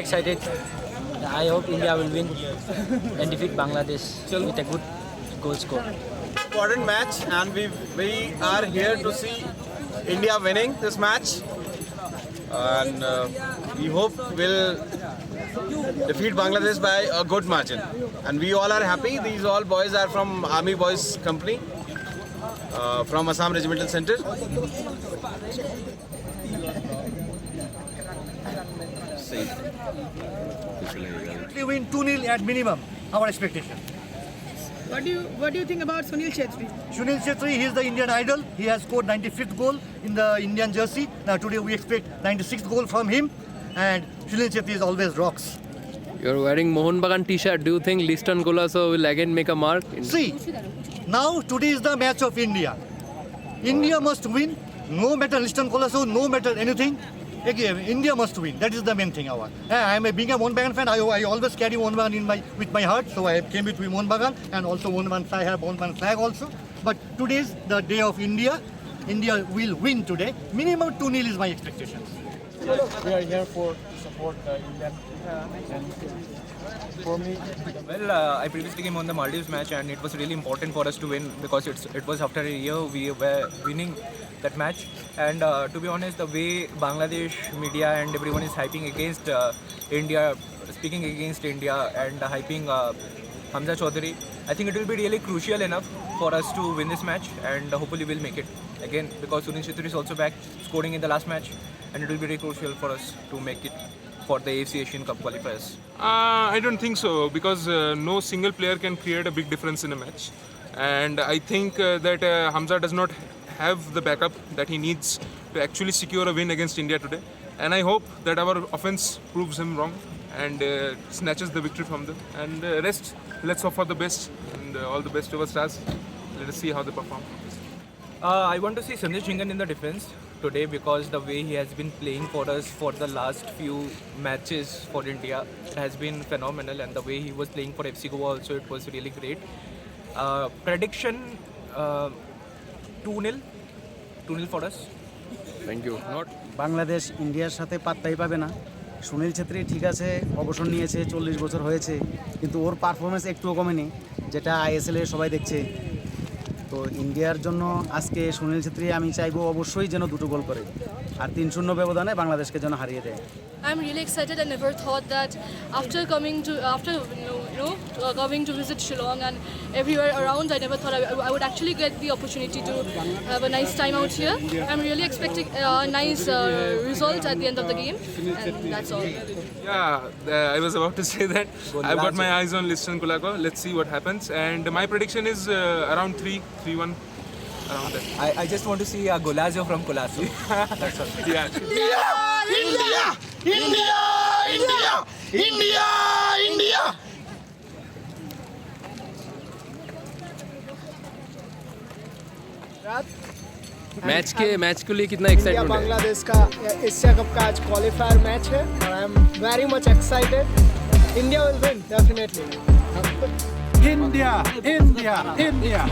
excited. I hope India will win and defeat Bangladesh with a good goal score. Important match, and we are here to see India winning this match, and we hope we'll defeat Bangladesh by a good margin. And we all are happy. These all boys are from Army Boys Company, from Assam Regimental Center. We win 2-0 at minimum, our expectation. What do you think about Sunil Chhetri? Sunil Chhetri, he is the Indian idol. He has scored 95th goal in the Indian jersey. Now today we expect 96th goal from him, and Sunil Chhetri is always rocks. You're wearing Mohun Bagan t-shirt. Do you think Liston Golaso will again make a mark? See, now today is the match of India. India must win, no matter Liston Colasso, no matter anything. Again, India must win. That is the main thing. Being a Mohun Bagan fan, I always carry Mohun Bagan with my heart. So I came with Mohun Bagan, and also Mohun Bagan, I have Mohun Bagan flag also. But today is the day of India. India will win today. Minimum 2-0 is my expectation. We are here to support India. And for me, I previously came on the Maldives match, and it was really important for us to win because it was after a year we were winning that match. And to be honest, the way Bangladesh media and everyone is hyping against India, speaking against India and hyping Hamza Chaudhary, I think it will be really crucial enough for us to win this match, and hopefully we'll make it again because Sunil Chhetri is also back scoring in the last match, and it will be very crucial for us to make it for the AFC Asian Cup qualifiers. I don't think so, because no single player can create a big difference in a match, and I think that Hamza does not have the backup that he needs to actually secure a win against India today, and I hope that our offense proves him wrong and snatches the victory from them. And rest, let's hope for the best, and all the best to our stars. Let us see how they perform. I want to see Sandesh Jhingan in the defense today because the way he has been playing for us for the last few matches for India has been phenomenal, and the way he was playing for FC Goa also, it was really great. Prediction 2-0 for us. Thank you. Not Bangladesh ইন্ডিয়ার সাথে পাত্তাই পাবে না। সুনীল ছেত্রী ঠিক আছে, অবসর নিয়েছে, 40 বছর হয়েছে, কিন্তু ওর পারফরমেন্স একটুও কমেনি, যেটা আইএসএল এ সবাই দেখছে। তো ইন্ডিয়ার জন্য আজকে সুনীল ছেত্রী আমি চাইবো অবশ্যই যেন দুটো গোল করে আর 3-0 ব্যবধানে বাংলাদেশকে যেন হারিয়ে দেয়। I'm really excited. I never thought that after coming to visit Shillong and everywhere around, I never thought I would actually get the opportunity to have a nice time out here. I'm really expecting a nice result at the end of the game, and that's all. Yeah, I was about to say that. I've got my eyes on Liston Golago. Let's see what happens. And my prediction is around 3-1. Around that. I just want to see a Golazio from Colasso. That's all. Yeah. India! India! India! India! India! Match के लिए कितना excitement है? बांग्लादेश का Asia cup का आज qualifier match है और I am very much excited. India will win definitely. India! India! India!